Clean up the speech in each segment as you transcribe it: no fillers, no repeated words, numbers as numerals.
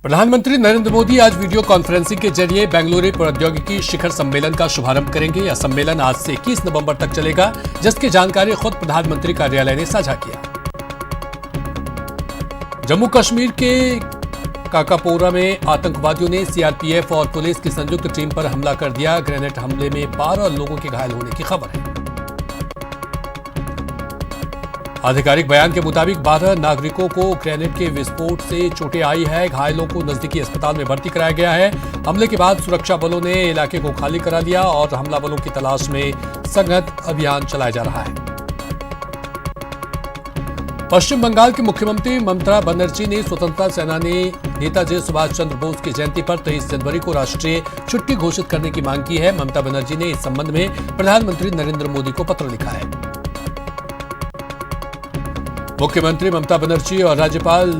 प्रधानमंत्री नरेंद्र मोदी आज video conferencing के जरिए बेंगलुरु प्रौद्योगिकी शिखर सम्मेलन का शुभारंभ करेंगे। यह सम्मेलन आज से 21 नवंबर तक चलेगा, जिसकी जानकारी खुद प्रधानमंत्री कार्यालय ने साझा किया। जम्मू कश्मीर के काकापोरा में आतंकवादियों ने सीआरपीएफ और पुलिस की संयुक्त टीम पर हमला कर दिया। ग्रेनेड हमले में 12 लोगों के घायल होने की खबर है। आधिकारिक बयान के मुताबिक 12 नागरिकों को ग्रेनेड के विस्फोट से चोटें आई है। घायलों को नजदीकी अस्पताल में भर्ती कराया गया है। हमले के बाद सुरक्षा बलों ने इलाके को खाली करा दिया और हमलावरों की तलाश में सघन अभियान चलाया जा रहा है। पश्चिम बंगाल की मुख्यमंत्री ममता बनर्जी ने स्वतंत्रता सेनानी नेताजी सुभाष चंद्र बोस की जयंती पर 23 जनवरी को राष्ट्रीय छुट्टी घोषित करने की मांग की है। ममता बनर्जी ने इस संबंध में प्रधानमंत्री नरेंद्र मोदी को पत्र लिखा है। मुख्यमंत्री ममता बनर्जी और राज्यपाल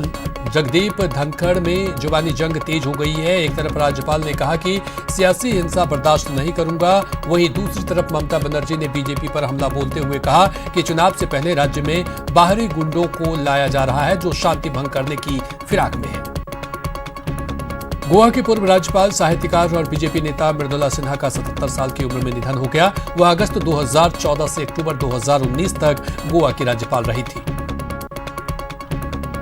जगदीप धनखड़ में जुबानी जंग तेज हो गई है। एक तरफ राज्यपाल ने कहा कि सियासी हिंसा बर्दाश्त नहीं करूंगा, वहीं दूसरी तरफ ममता बनर्जी ने बीजेपी पर हमला बोलते हुए कहा कि चुनाव से पहले राज्य में बाहरी गुंडों को लाया जा रहा है जो शांति भंग करने की फिराक में है। गोवा के पूर्व राज्यपाल, साहित्यकार और बीजेपी नेता मृदुला सिन्हा का 77 साल की उम्र में निधन हो गया। वह अगस्त 2014 से अक्टूबर 2019 तक गोवा की राज्यपाल रही थी।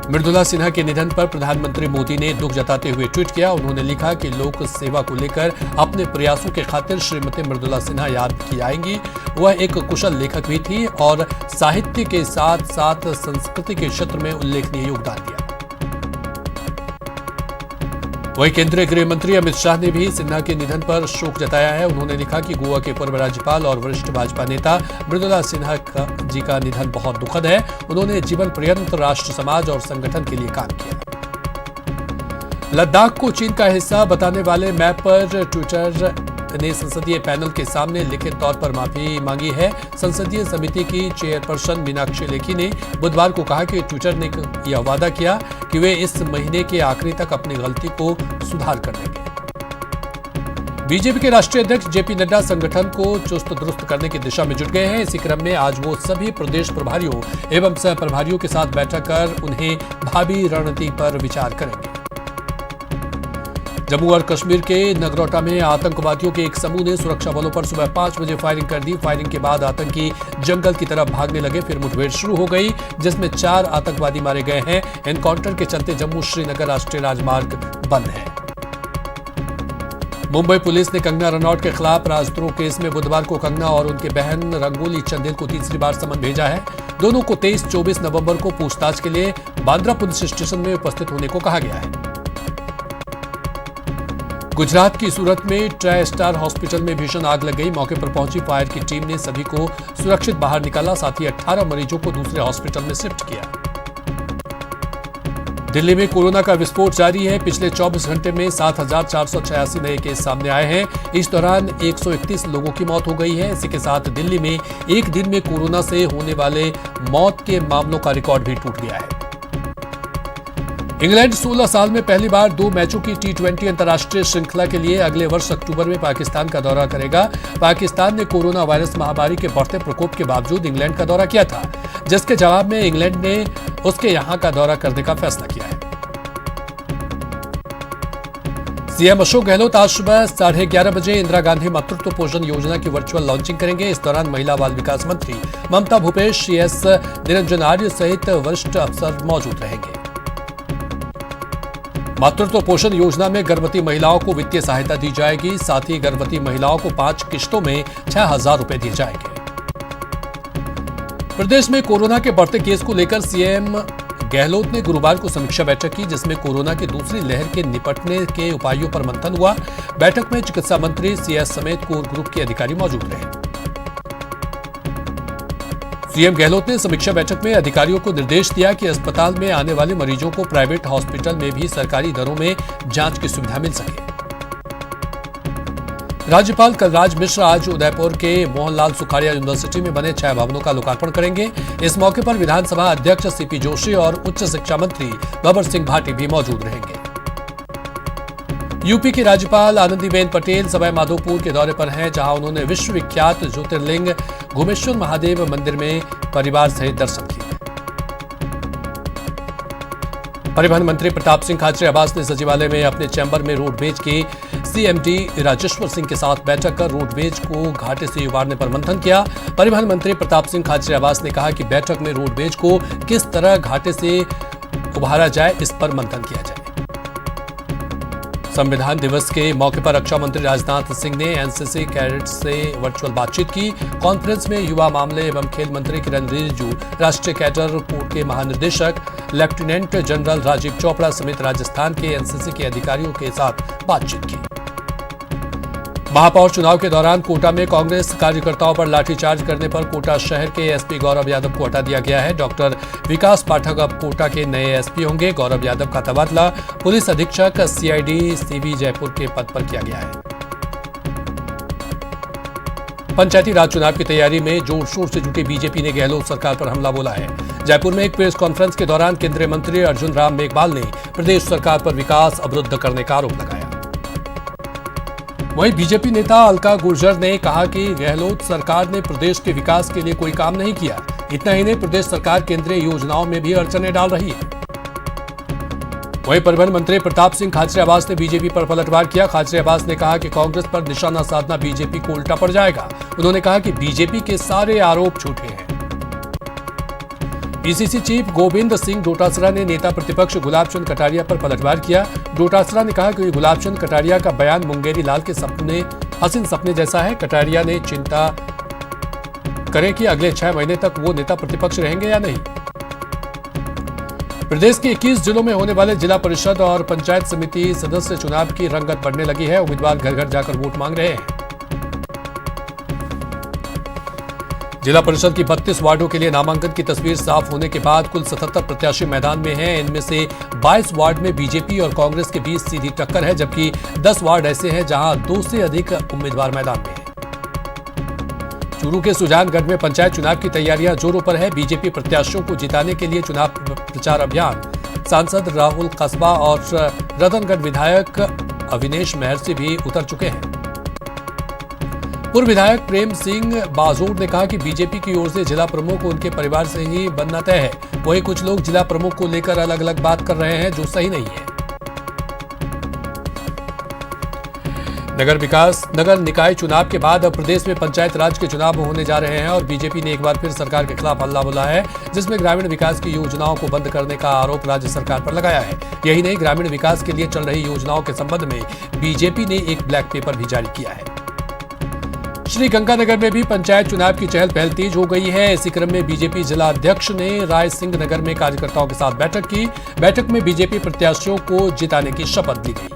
मृदुला सिन्हा के निधन पर प्रधानमंत्री मोदी ने दुख जताते हुए ट्वीट किया। उन्होंने लिखा कि लोक सेवा को लेकर अपने प्रयासों के खातिर श्रीमती मृदुला सिन्हा याद की जाएंगी। वह एक कुशल लेखक भी थी और साहित्य के साथ साथ संस्कृति के क्षेत्र में उल्लेखनीय योगदान दिया। वहीं केंद्रीय गृह मंत्री अमित शाह ने भी सिन्हा के निधन पर शोक जताया है। उन्होंने लिखा कि गोवा के पूर्व राज्यपाल और वरिष्ठ भाजपा नेता मृदुला सिन्हा जी का निधन बहुत दुखद है। उन्होंने जीवन पर्यंत राष्ट्र, समाज और संगठन के लिए काम किया। लद्दाख को चीन का हिस्सा बताने वाले मैप पर ट्विटर ने संसदीय पैनल के सामने लिखित तौर पर माफी मांगी है। संसदीय समिति की चेयरपर्सन मीनाक्षी लेखी ने बुधवार को कहा कि ट्विटर ने यह वादा किया कि वे इस महीने के आखिरी तक अपनी गलती को सुधार कर देंगे। बीजेपी के राष्ट्रीय अध्यक्ष जेपी नड्डा संगठन को चुस्त दुरुस्त करने की दिशा में जुट गए हैं। इसी क्रम में आज वो सभी प्रदेश प्रभारियों एवं सह प्रभारियों के साथ बैठक कर उन्हें भावी रणनीति पर विचार करेंगे। जम्मू और कश्मीर के नगरोटा में आतंकवादियों के एक समूह ने सुरक्षा बलों पर सुबह 5 बजे फायरिंग कर दी। फायरिंग के बाद आतंकी जंगल की तरफ भागने लगे। फिर मुठभेड़ शुरू हो गई, जिसमें 4 आतंकवादी मारे गए हैं। एनकाउंटर के चलते जम्मू श्रीनगर राष्ट्रीय राजमार्ग बंद है। मुंबई पुलिस ने कंगना रनौत के खिलाफ राजद्रोह केस में बुधवार को कंगना और उनके बहन रंगोली चंदेल को तीसरी बार समन भेजा है। दोनों को 23-24 नवंबर को पूछताछ के लिए बांद्रा पुलिस स्टेशन में उपस्थित होने को कहा गया है। गुजरात की सूरत में ट्राई स्टार हॉस्पिटल में भीषण आग लग गई। मौके पर पहुंची फायर की टीम ने सभी को सुरक्षित बाहर निकाला, साथ ही 18 मरीजों को दूसरे हॉस्पिटल में शिफ्ट किया। दिल्ली में कोरोना का विस्फोट जारी है। पिछले 24 घंटे में 7,486 नए केस सामने आए हैं। इस दौरान 131 लोगों की मौत हो गई है। इसी के साथ दिल्ली में एक दिन में कोरोना से होने वाले मौत के मामलों का रिकॉर्ड भी टूट गया है। इंग्लैंड 16 साल में पहली बार 2 मैचों की T20 अंतर्राष्ट्रीय श्रृंखला के लिए अगले वर्ष अक्टूबर में पाकिस्तान का दौरा करेगा। पाकिस्तान ने कोरोना वायरस महामारी के बढ़ते प्रकोप के बावजूद इंग्लैंड का दौरा किया था, जिसके जवाब में इंग्लैंड ने उसके यहां का दौरा करने का फैसला किया है। सीएम अशोक गहलोत आज सुबह 11:30 बजे इंदिरा गांधी मातृत्व पोषण योजना की वर्चुअल लॉन्चिंग करेंगे। इस दौरान महिला बाल विकास मंत्री ममता भूपेश, CS निरंजन आर्य सहित वरिष्ठ अफसर मौजूद रहेंगे। मातृत्व पोषण योजना में गर्भवती महिलाओं को वित्तीय सहायता दी जाएगी। साथ ही गर्भवती महिलाओं को 5 किश्तों में 6,000 रुपए दिए जाएंगे। प्रदेश में कोरोना के बढ़ते केस को लेकर सीएम गहलोत ने गुरुवार को समीक्षा बैठक की, जिसमें कोरोना की दूसरी लहर के निपटने के उपायों पर मंथन हुआ। बैठक में चिकित्सा मंत्री, CS समेत कोर ग्रुप के अधिकारी मौजूद रहे। सीएम गहलोत ने समीक्षा बैठक में अधिकारियों को निर्देश दिया कि अस्पताल में आने वाले मरीजों को प्राइवेट हॉस्पिटल में भी सरकारी दरों में जांच की सुविधा मिल सके। राज्यपाल कलराज मिश्र आज उदयपुर के मोहनलाल सुखाड़िया यूनिवर्सिटी में बने 6 भवनों का लोकार्पण करेंगे। इस मौके पर विधानसभा अध्यक्ष CP जोशी और उच्च शिक्षा मंत्री भंवर सिंह भाटी भी मौजूद रहेंगे। यूपी की राज्यपाल आनंदीबेन पटेल सवाई माधोपुर के दौरे पर हैं, जहां उन्होंने विश्वविख्यात ज्योतिर्लिंग घुमेश्वर महादेव मंदिर में परिवार सहित दर्शन किए। परिवहन मंत्री प्रताप सिंह खाचरियावास ने सचिवालय में अपने चैम्बर में रोडवेज के सीएमडी राजेश्वर सिंह के साथ बैठक कर रोडवेज को घाटे से उबारने पर मंथन किया। परिवहन मंत्री प्रताप सिंह खाचरियावास ने कहा कि बैठक में रोडवेज को किस तरह घाटे से उभारा जाए, इस पर मंथन किया जाए। संविधान दिवस के मौके पर रक्षा मंत्री राजनाथ सिंह ने एनसीसी कैडेट्स से वर्चुअल बातचीत की। कॉन्फ्रेंस में युवा मामले एवं खेल मंत्री किरण रिजिजू, राष्ट्रीय कैडर कोर के महानिदेशक लेफ्टिनेंट जनरल राजीव चोपड़ा समेत राजस्थान के एनसीसी के अधिकारियों के साथ बातचीत की। महापौर चुनाव के दौरान कोटा में कांग्रेस कार्यकर्ताओं पर लाठीचार्ज करने पर कोटा शहर के एसपी गौरव यादव को हटा दिया गया है। डॉक्टर विकास पाठक अब कोटा के नए एसपी होंगे। गौरव यादव का तबादला पुलिस अधीक्षक सीआईडी सीबी जयपुर के पद पर किया गया है। पंचायती राज चुनाव की तैयारी में जोर शोर से जुटी बीजेपी ने गहलोत सरकार पर हमला बोला है। जयपुर में एक प्रेस कॉन्फ्रेंस के दौरान केंद्रीय मंत्री अर्जुन राम मेघवाल ने प्रदेश सरकार पर विकास अवरुद्ध करने का आरोप लगाया। वहीं बीजेपी नेता अलका गुर्जर ने कहा कि गहलोत सरकार ने प्रदेश के विकास के लिए कोई काम नहीं किया। इतना ही नहीं, प्रदेश सरकार केंद्रीय योजनाओं में भी अड़चनें डाल रही है। वहीं परिवहन मंत्री प्रताप सिंह खाचरियावास ने बीजेपी पर पलटवार किया। खाचरियावास ने कहा कि कांग्रेस पर निशाना साधना बीजेपी को उल्टा पड़ जाएगा। उन्होंने कहा कि बीजेपी के सारे आरोप झूठे हैं। पीसीसी चीफ गोविंद सिंह डोटासरा ने नेता प्रतिपक्ष गुलाब चंद कटारिया पर पलटवार किया। डोटासरा ने कहा कि गुलाब चंद कटारिया का बयान मुंगेरी लाल के हसीन सपने जैसा है। कटारिया ने चिंता करें कि अगले 6 महीने तक वो नेता प्रतिपक्ष रहेंगे या नहीं। प्रदेश के 21 जिलों में होने वाले जिला परिषद और पंचायत समिति सदस्य चुनाव की रंगत बढ़ने लगी है। उम्मीदवार घर घर जाकर वोट मांग रहे हैं। जिला परिषद की 32 वार्डों के लिए नामांकन की तस्वीर साफ होने के बाद कुल 77 प्रत्याशी मैदान में हैं। इनमें से 22 वार्ड में बीजेपी और कांग्रेस के बीच सीधी टक्कर है, जबकि 10 वार्ड ऐसे हैं जहां 2 से अधिक उम्मीदवार मैदान में हैं। चूरू के सुजानगढ़ में पंचायत चुनाव की तैयारियां जोरों पर है। बीजेपी प्रत्याशियों को जिताने के लिए चुनाव प्रचार अभियान सांसद राहुल कस्बा और रतनगढ़ विधायक अविनेश महर्षि भी उतर चुके हैं। पूर्व विधायक प्रेम सिंह बाजोड़ ने कहा कि बीजेपी की ओर से जिला प्रमुख उनके परिवार से ही बनना तय है। वहीं कुछ लोग जिला प्रमुख को लेकर अलग अलग बात कर रहे हैं, जो सही नहीं है। नगर निकाय चुनाव के बाद अब प्रदेश में पंचायत राज के चुनाव होने जा रहे हैं और बीजेपी ने एक बार फिर सरकार के खिलाफ हल्ला बोला है, जिसमें ग्रामीण विकास की योजनाओं को बंद करने का आरोप राज्य सरकार पर लगाया है। यही नहीं, ग्रामीण विकास के लिए चल रही योजनाओं के संबंध में बीजेपी ने एक ब्लैक पेपर भी जारी किया है। श्रीगंगानगर में भी पंचायत चुनाव की चहल पहल तेज हो गई है। इसी क्रम में बीजेपी जिला अध्यक्ष ने राय सिंह नगर में कार्यकर्ताओं के साथ बैठक की। बैठक में बीजेपी प्रत्याशियों को जिताने की शपथ ली गई।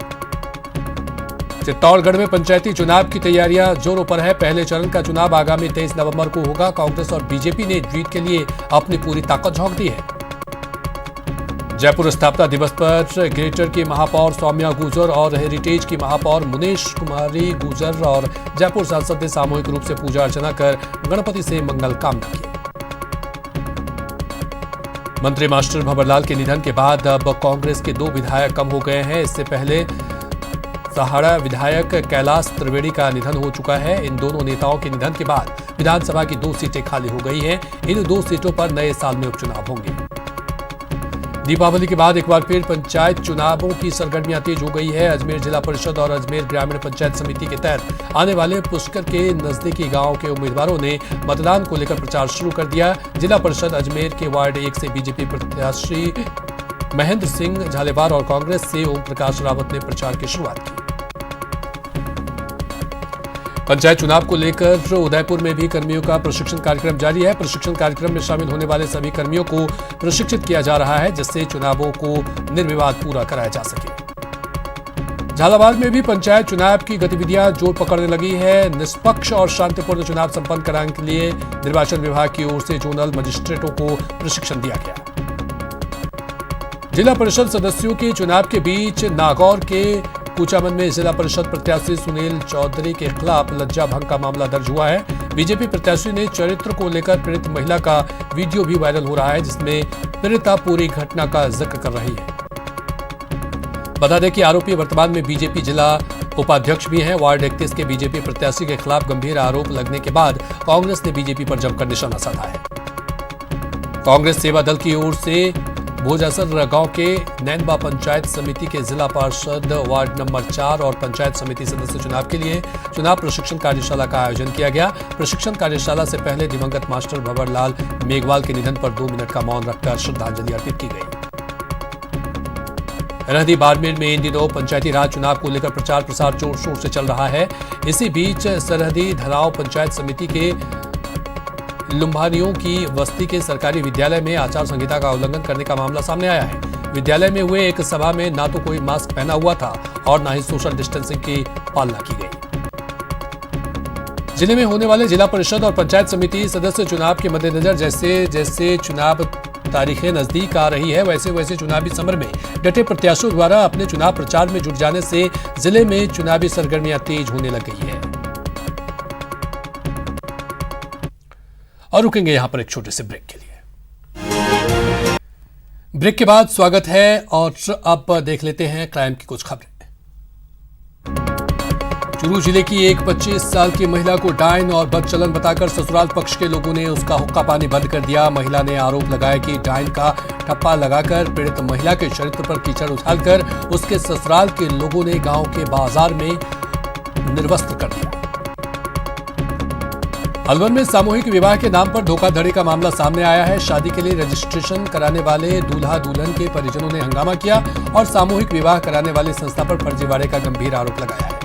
चित्तौड़गढ़ में पंचायती चुनाव की तैयारियां जोरों पर है। पहले चरण का चुनाव आगामी 23 नवंबर को होगा। कांग्रेस और बीजेपी ने जीत के लिए अपनी पूरी ताकत झोंक दी है। जयपुर स्थापना दिवस पर ग्रेटर की महापौर सौम्या गुर्जर और हेरिटेज की महापौर मुनेश कुमारी गुर्जर और जयपुर सांसद ने सामूहिक रूप से पूजा अर्चना कर गणपति से मंगल कामना की। मंत्री मास्टर भंवरलाल के निधन के बाद अब कांग्रेस के 2 विधायक कम हो गए हैं। इससे पहले सहाड़ा विधायक कैलाश त्रिवेदी का निधन हो चुका है। इन दोनों नेताओं के निधन के बाद विधानसभा की 2 सीटें खाली हो गई हैं। इन 2 सीटों पर नए साल में उपचुनाव होंगे। दीपावली के बाद एक बार फिर पंचायत चुनावों की सरगर्मियां तेज हो गई है। अजमेर जिला परिषद और अजमेर ग्रामीण पंचायत समिति के तहत आने वाले पुष्कर के नजदीकी गांवों के उम्मीदवारों ने मतदान को लेकर प्रचार शुरू कर दिया। जिला परिषद अजमेर के वार्ड 1 से बीजेपी प्रत्याशी महेंद्र सिंह झालेवार और कांग्रेस से ओम प्रकाश रावत ने प्रचार की शुरुआत की। पंचायत चुनाव को लेकर उदयपुर में भी कर्मियों का प्रशिक्षण कार्यक्रम जारी है। प्रशिक्षण कार्यक्रम में शामिल होने वाले सभी कर्मियों को प्रशिक्षित किया जा रहा है, जिससे चुनावों को निर्विवाद पूरा कराया जा सके। झालावाड़ में भी पंचायत चुनाव की गतिविधियां जोर पकड़ने लगी है। निष्पक्ष और शांतिपूर्ण चुनाव संपन्न कराने के लिए निर्वाचन विभाग की ओर से जोनल मजिस्ट्रेटों को प्रशिक्षण दिया गया। जिला परिषद सदस्यों के चुनाव के बीच नागौर के कुचामन में जिला परिषद प्रत्याशी सुनील चौधरी के खिलाफ लज्जा भंग का मामला दर्ज हुआ है। बीजेपी प्रत्याशी ने चरित्र को लेकर पीड़ित महिला का वीडियो भी वायरल हो रहा है, जिसमें पीड़िता पूरी घटना का जिक्र कर रही है। बता दें कि आरोपी वर्तमान में बीजेपी जिला उपाध्यक्ष भी हैं। वार्ड 31 के बीजेपी प्रत्याशी के खिलाफ गंभीर आरोप लगने के बाद कांग्रेस ने बीजेपी पर जमकर निशाना साधा है। कांग्रेस सेवा दल की ओर से भोजासर गांव के नैनबा पंचायत समिति के जिला पार्षद वार्ड नंबर 4 और पंचायत समिति सदस्य चुनाव के लिए चुनाव प्रशिक्षण कार्यशाला का आयोजन किया गया। प्रशिक्षण कार्यशाला से पहले दिवंगत मास्टर भंवर लाल मेघवाल के निधन पर 2 मिनट का मौन रखकर श्रद्धांजलि अर्पित की गई। सरहदी बाड़मेर में इन दिनों पंचायती राज चुनाव को लेकर प्रचार प्रसार जोर शोर से चल रहा है। इसी बीच सरहदी धनाव पंचायत समिति के लुम्भानियों की बस्ती के सरकारी विद्यालय में आचार संहिता का उल्लंघन करने का मामला सामने आया है। विद्यालय में हुए एक सभा में ना तो कोई मास्क पहना हुआ था और ना ही सोशल डिस्टेंसिंग की पालना की गई। जिले में होने वाले जिला परिषद और पंचायत समिति सदस्य चुनाव के मद्देनजर जैसे जैसे चुनाव तारीखें नजदीक आ रही है, वैसे वैसे चुनावी समर में डटे प्रत्याशियों द्वारा अपने चुनाव प्रचार में जुट जाने से जिले में चुनावी सरगर्मियां तेज होने लग गई है। और रुकेंगे यहां पर एक छोटे से ब्रेक के लिए। ब्रेक के बाद स्वागत है और अब देख लेते हैं क्राइम की कुछ खबरें। चूरू जिले की एक 25 साल की महिला को डायन और बदचलन बताकर ससुराल पक्ष के लोगों ने उसका हुक्का पानी बंद कर दिया। महिला ने आरोप लगाया कि डायन का ठप्पा लगाकर पीड़ित महिला के चरित्र पर कीचड़ उछालकर उसके ससुराल के लोगों ने गांव के बाजार में निर्वस्त्र कर दिया। अलवर में सामूहिक विवाह के नाम पर धोखाधड़ी का मामला सामने आया है। शादी के लिए रजिस्ट्रेशन कराने वाले दूल्हा दुल्हन के परिजनों ने हंगामा किया और सामूहिक विवाह कराने वाली संस्था पर फर्जीवाड़े का गंभीर आरोप लगाया है।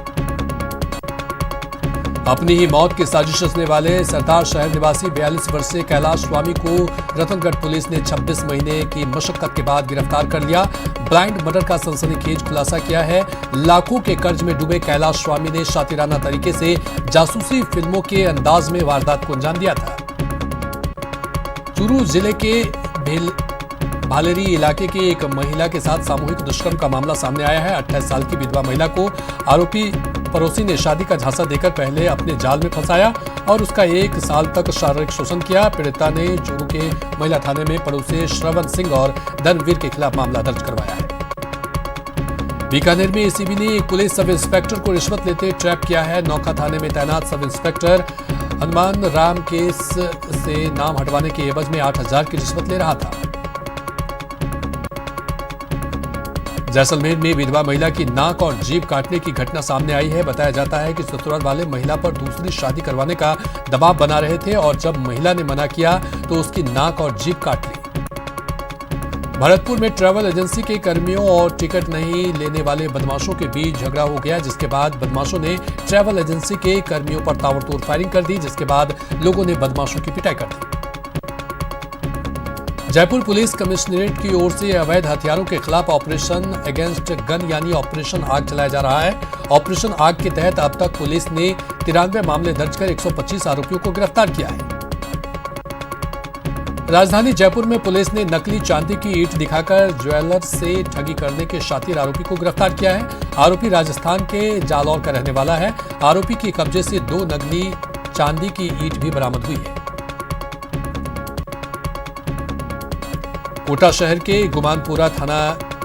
अपनी ही मौत की साजिश रचने वाले सरदार शहर निवासी 42 वर्षीय कैलाश स्वामी को रतनगढ़ पुलिस ने 26 महीने की मशक्कत के बाद गिरफ्तार कर लिया। ब्लाइंड मर्डर का सनसनीखेज खुलासा किया है। लाखों के कर्ज में डूबे कैलाश स्वामी ने शातिराना तरीके से जासूसी फिल्मों के अंदाज में वारदात को अंजाम दिया था। चूरू जिले के भालेरी इलाके की एक महिला के साथ सामूहिक दुष्कर्म का मामला सामने आया है। 28 साल की विधवा महिला को आरोपी पड़ोसी ने शादी का झांसा देकर पहले अपने जाल में फंसाया और उसका 1 साल तक शारीरिक शोषण किया। पीड़िता ने चूरू के महिला थाने में पड़ोसी श्रवण सिंह और धर्मवीर के खिलाफ मामला दर्ज करवाया है। बीकानेर में एसीबी ने एक पुलिस सब इंस्पेक्टर को रिश्वत लेते ट्रैप किया है। नौखा थाने में तैनात sub inspector Hanuman Ram case से नाम हटवाने के एवज में 8,000 की रिश्वत ले रहा था। जैसलमेर में विधवा महिला की नाक और जीभ काटने की घटना सामने आई है। बताया जाता है कि ससुराल वाले महिला पर दूसरी शादी करवाने का दबाव बना रहे थे और जब महिला ने मना किया तो उसकी नाक और जीभ काट ली। भरतपुर में ट्रैवल एजेंसी के कर्मियों और टिकट नहीं लेने वाले बदमाशों के बीच झगड़ा हो गया, जिसके बाद बदमाशों ने ट्रैवल एजेंसी के कर्मियों पर ताबड़तोड़ फायरिंग कर दी, जिसके बाद लोगों ने बदमाशों की पिटाई कर दी। जयपुर पुलिस कमिश्नरेट की ओर से अवैध हथियारों के खिलाफ ऑपरेशन अगेंस्ट गन यानी ऑपरेशन आग चलाया जा रहा है। ऑपरेशन आग के तहत अब तक पुलिस ने 93 मामले दर्ज कर 125 आरोपियों को गिरफ्तार किया है। राजधानी जयपुर में पुलिस ने नकली चांदी की ईंट दिखाकर ज्वेलर से ठगी करने के शातिर आरोपी को गिरफ्तार किया है। आरोपी राजस्थान के जालौर का रहने वाला है। आरोपी के कब्जे से 2 नकली चांदी की ईंट भी बरामद हुई है। कोटा शहर के गुमानपुरा थाना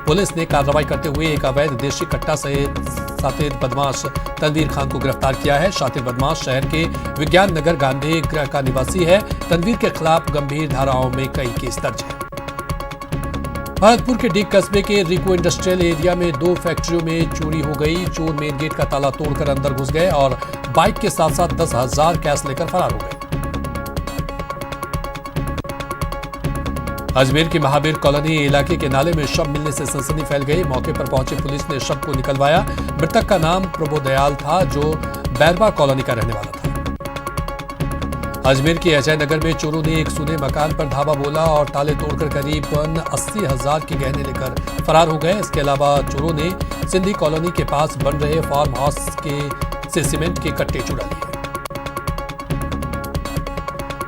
पुलिस ने कार्रवाई करते हुए एक अवैध देशी कट्टा सहित शातिर बदमाश तनवीर खान को गिरफ्तार किया है। शातिर बदमाश शहर के विज्ञान नगर गांधी गृह का निवासी है। तनवीर के खिलाफ गंभीर धाराओं में कई केस दर्ज है। भरतपुर के डीग कस्बे के रिको इंडस्ट्रियल एरिया में 2 फैक्ट्रियों में चोरी हो गई। चोर मेन गेट का ताला तोड़कर अंदर घुस गए और बाइक के साथ साथ 10,000 कैश लेकर फरार हो गए। अजमेर की महावीर कॉलोनी इलाके के नाले में शव मिलने से सनसनी फैल गई। मौके पर पहुंची पुलिस ने शव को निकलवाया। मृतक का नाम प्रभुदयाल था, जो बैरबा कॉलोनी का रहने वाला था। अजमेर के अजय नगर में चोरों ने एक सूने मकान पर धावा बोला और ताले तोड़कर करीब 80,000 के गहने लेकर फरार हो गए। इसके अलावा चोरों ने सिंधी कॉलोनी के पास बन रहे फार्म हाउस से सीमेंट के कट्टे चुरा लिए।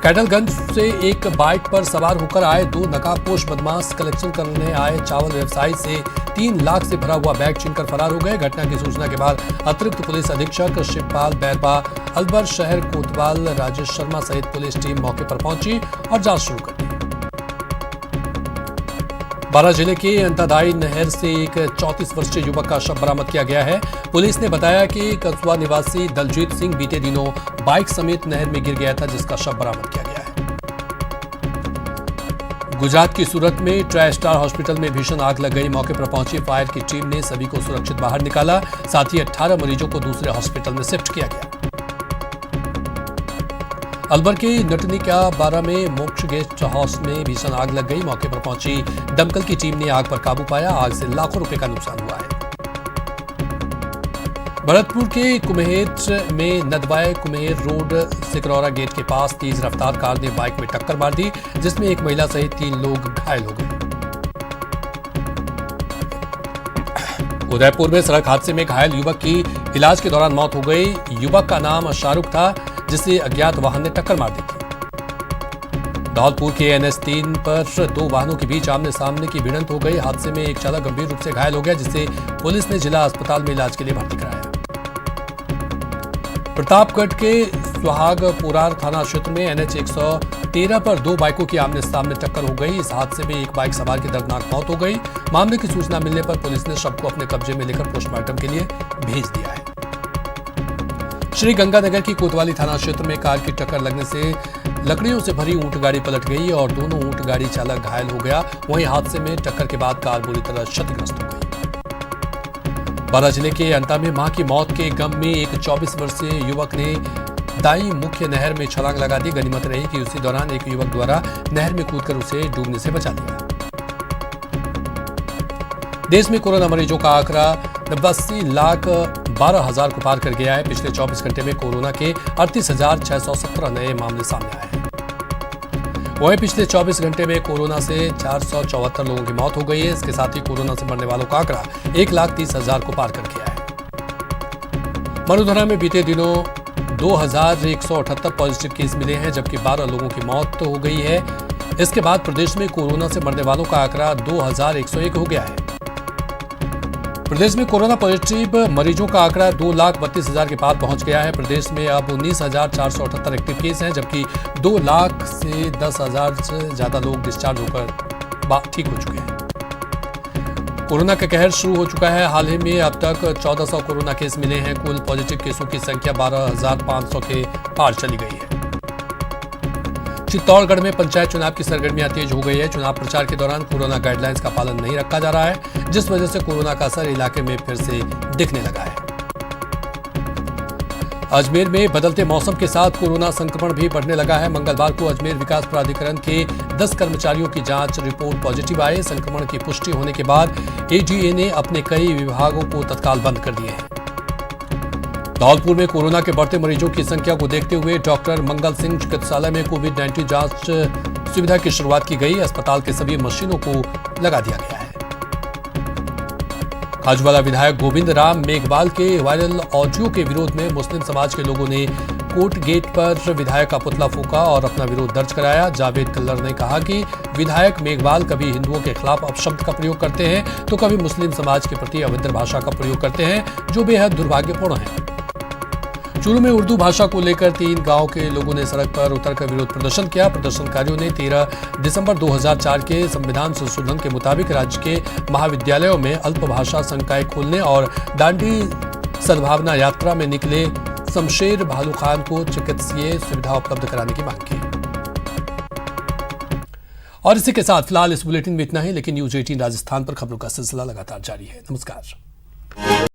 कैटलगंज से एक बाइक पर सवार होकर आए 2 नकाबपोश बदमाश कलेक्शन करने आए चावल व्यवसायी से 3 लाख से भरा हुआ बैग छीनकर फरार हो गए। घटना की सूचना के बाद अतिरिक्त पुलिस अधीक्षक शिवपाल बैरबा, अलवर शहर कोतवाल राजेश शर्मा सहित पुलिस टीम मौके पर पहुंची और जांच शुरू कर दी। बारां जिले के अंतादाई नहर से एक 34 वर्षीय युवक का शव बरामद किया गया है। पुलिस ने बताया कि कस्बा निवासी दलजीत सिंह बीते दिनों बाइक समेत नहर में गिर गया था, जिसका शव बरामद किया गया है। गुजरात की सूरत में ट्राई स्टार हॉस्पिटल में भीषण आग लग गई। मौके पर पहुंची फायर की टीम ने सभी को सुरक्षित बाहर निकाला। साथ ही 18 मरीजों को दूसरे हॉस्पिटल में शिफ्ट किया गया। अलवर के नटनिका बारा में मोक्ष गेस्ट हाउस में भीषण आग लग गई। मौके पर पहुंची दमकल की टीम ने आग पर काबू पाया। आग से लाखों रुपए का नुकसान हुआ है। भरतपुर के कुम्हेर में नदवाय कुम्हेर रोड सिकरौरा गेट के पास तेज रफ्तार कार ने बाइक में टक्कर मार दी, जिसमें एक महिला सहित 3 लोग घायल हो गए। उदयपुर में सड़क हादसे में घायल युवक की इलाज के दौरान मौत हो गई। युवक का नाम शाहरुख था, जिसे अज्ञात वाहन ने टक्कर मार दी थी। धौलपुर के NH 3 पर 2 वाहनों के बीच आमने सामने की भिड़ंत हो गई। हादसे में एक चालक गंभीर रूप से घायल हो गया, जिसे पुलिस ने जिला अस्पताल में इलाज के लिए भर्ती कराया। प्रतापगढ़ के सुहागपुरार थाना क्षेत्र में NH 113 पर 2 बाइकों की आमने सामने टक्कर हो गई। इस हादसे में एक बाइक सवार की दर्दनाक मौत हो गई। मामले की सूचना मिलने पर पुलिस ने शव को अपने कब्जे में लेकर पोस्टमार्टम के लिए भेज दिया है। श्री गंगानगर की कोतवाली थाना क्षेत्र में कार की टक्कर लगने से लकड़ियों से भरी ऊंट गाड़ी पलट गई और दोनों ऊंट गाड़ी चालक घायल हो गया। वहीं हादसे में टक्कर के बाद कार बुरी तरह क्षतिग्रस्त हो गई। बारां जिले के अंता में मां की मौत के गम में एक 24 वर्षीय युवक ने दाई मुख्य नहर में छलांग लगा दी। गनीमत रही कि उसी दौरान एक युवक द्वारा नहर में कूदकर उसे डूबने से बचा लिया। देश में कोरोना मरीजों का आंकड़ा 89,12,000 को पार कर गया है। पिछले 24 घंटे में कोरोना के 38,617 नए मामले सामने आए हैं। वहीं पिछले 24 घंटे में कोरोना से 474 लोगों की मौत हो गई है। इसके साथ ही कोरोना से मरने वालों का आंकड़ा 1,30,000 को पार कर गया है। मरुधरा में बीते दिनों 2,178 पॉजिटिव केस मिले हैं, जबकि 12 लोगों की मौत हो गई है। इसके बाद प्रदेश में कोरोना से मरने वालों का आंकड़ा 2,101 हो गया है। प्रदेश में कोरोना पॉजिटिव मरीजों का आंकड़ा 2,32,000 के पार पहुंच गया है। प्रदेश में अब 19,478 एक्टिव केस हैं, जबकि 2 लाख से 10,000 से ज्यादा लोग डिस्चार्ज होकर ठीक हो चुके हैं। कोरोना का कहर शुरू हो चुका है। हाल ही में अब तक 1400 कोरोना केस मिले हैं। कुल पॉजिटिव केसों की संख्या 12,500 के पार चली गई है। चित्तौड़गढ़ में पंचायत चुनाव की सरगर्मियां तेज हो गई है। चुनाव प्रचार के दौरान कोरोना गाइडलाइंस का पालन नहीं रखा जा रहा है, जिस वजह से कोरोना का असर इलाके में फिर से दिखने लगा है। अजमेर में बदलते मौसम के साथ कोरोना संक्रमण भी बढ़ने लगा है। मंगलवार को अजमेर विकास प्राधिकरण के 10 कर्मचारियों की जांच रिपोर्ट पॉजिटिव आई। संक्रमण की पुष्टि होने के बाद ADA ने अपने कई विभागों को तत्काल बंद कर दिए हैं। धौलपुर में कोरोना के बढ़ते मरीजों की संख्या को देखते हुए डॉक्टर मंगल सिंह चिकित्सालय में कोविड-19 जांच सुविधा की शुरुआत की गई। अस्पताल के सभी मशीनों को लगा दिया गया है। खाजूवाला विधायक गोविंद राम मेघवाल के वायरल ऑडियो के विरोध में मुस्लिम समाज के लोगों ने कोर्ट गेट पर विधायक का पुतला फूंका और अपना विरोध दर्ज कराया। जावेद कल्लर ने कहा कि विधायक मेघवाल कभी हिंदुओं के खिलाफ अपशब्द का प्रयोग करते हैं तो कभी मुस्लिम समाज के प्रति अभद्र भाषा का प्रयोग करते हैं, जो बेहद दुर्भाग्यपूर्ण है। चूरू में उर्दू भाषा को लेकर 3 गांव के लोगों ने सड़क पर उतरकर विरोध प्रदर्शन किया। प्रदर्शनकारियों ने 13 दिसंबर 2004 के संविधान संशोधन के मुताबिक राज्य के महाविद्यालयों में अल्प भाषा संकाय खोलने और दांडी सद्भावना यात्रा में निकले शमशेर भालू खान को चिकित्सीय सुविधा उपलब्ध कराने की मांग की। और इसी के साथ फिलहाल इस बुलेटिन में इतना ही, लेकिन न्यूज 18 राजस्थान पर खबरों का सिलसिला लगातार जारी है। नमस्कार।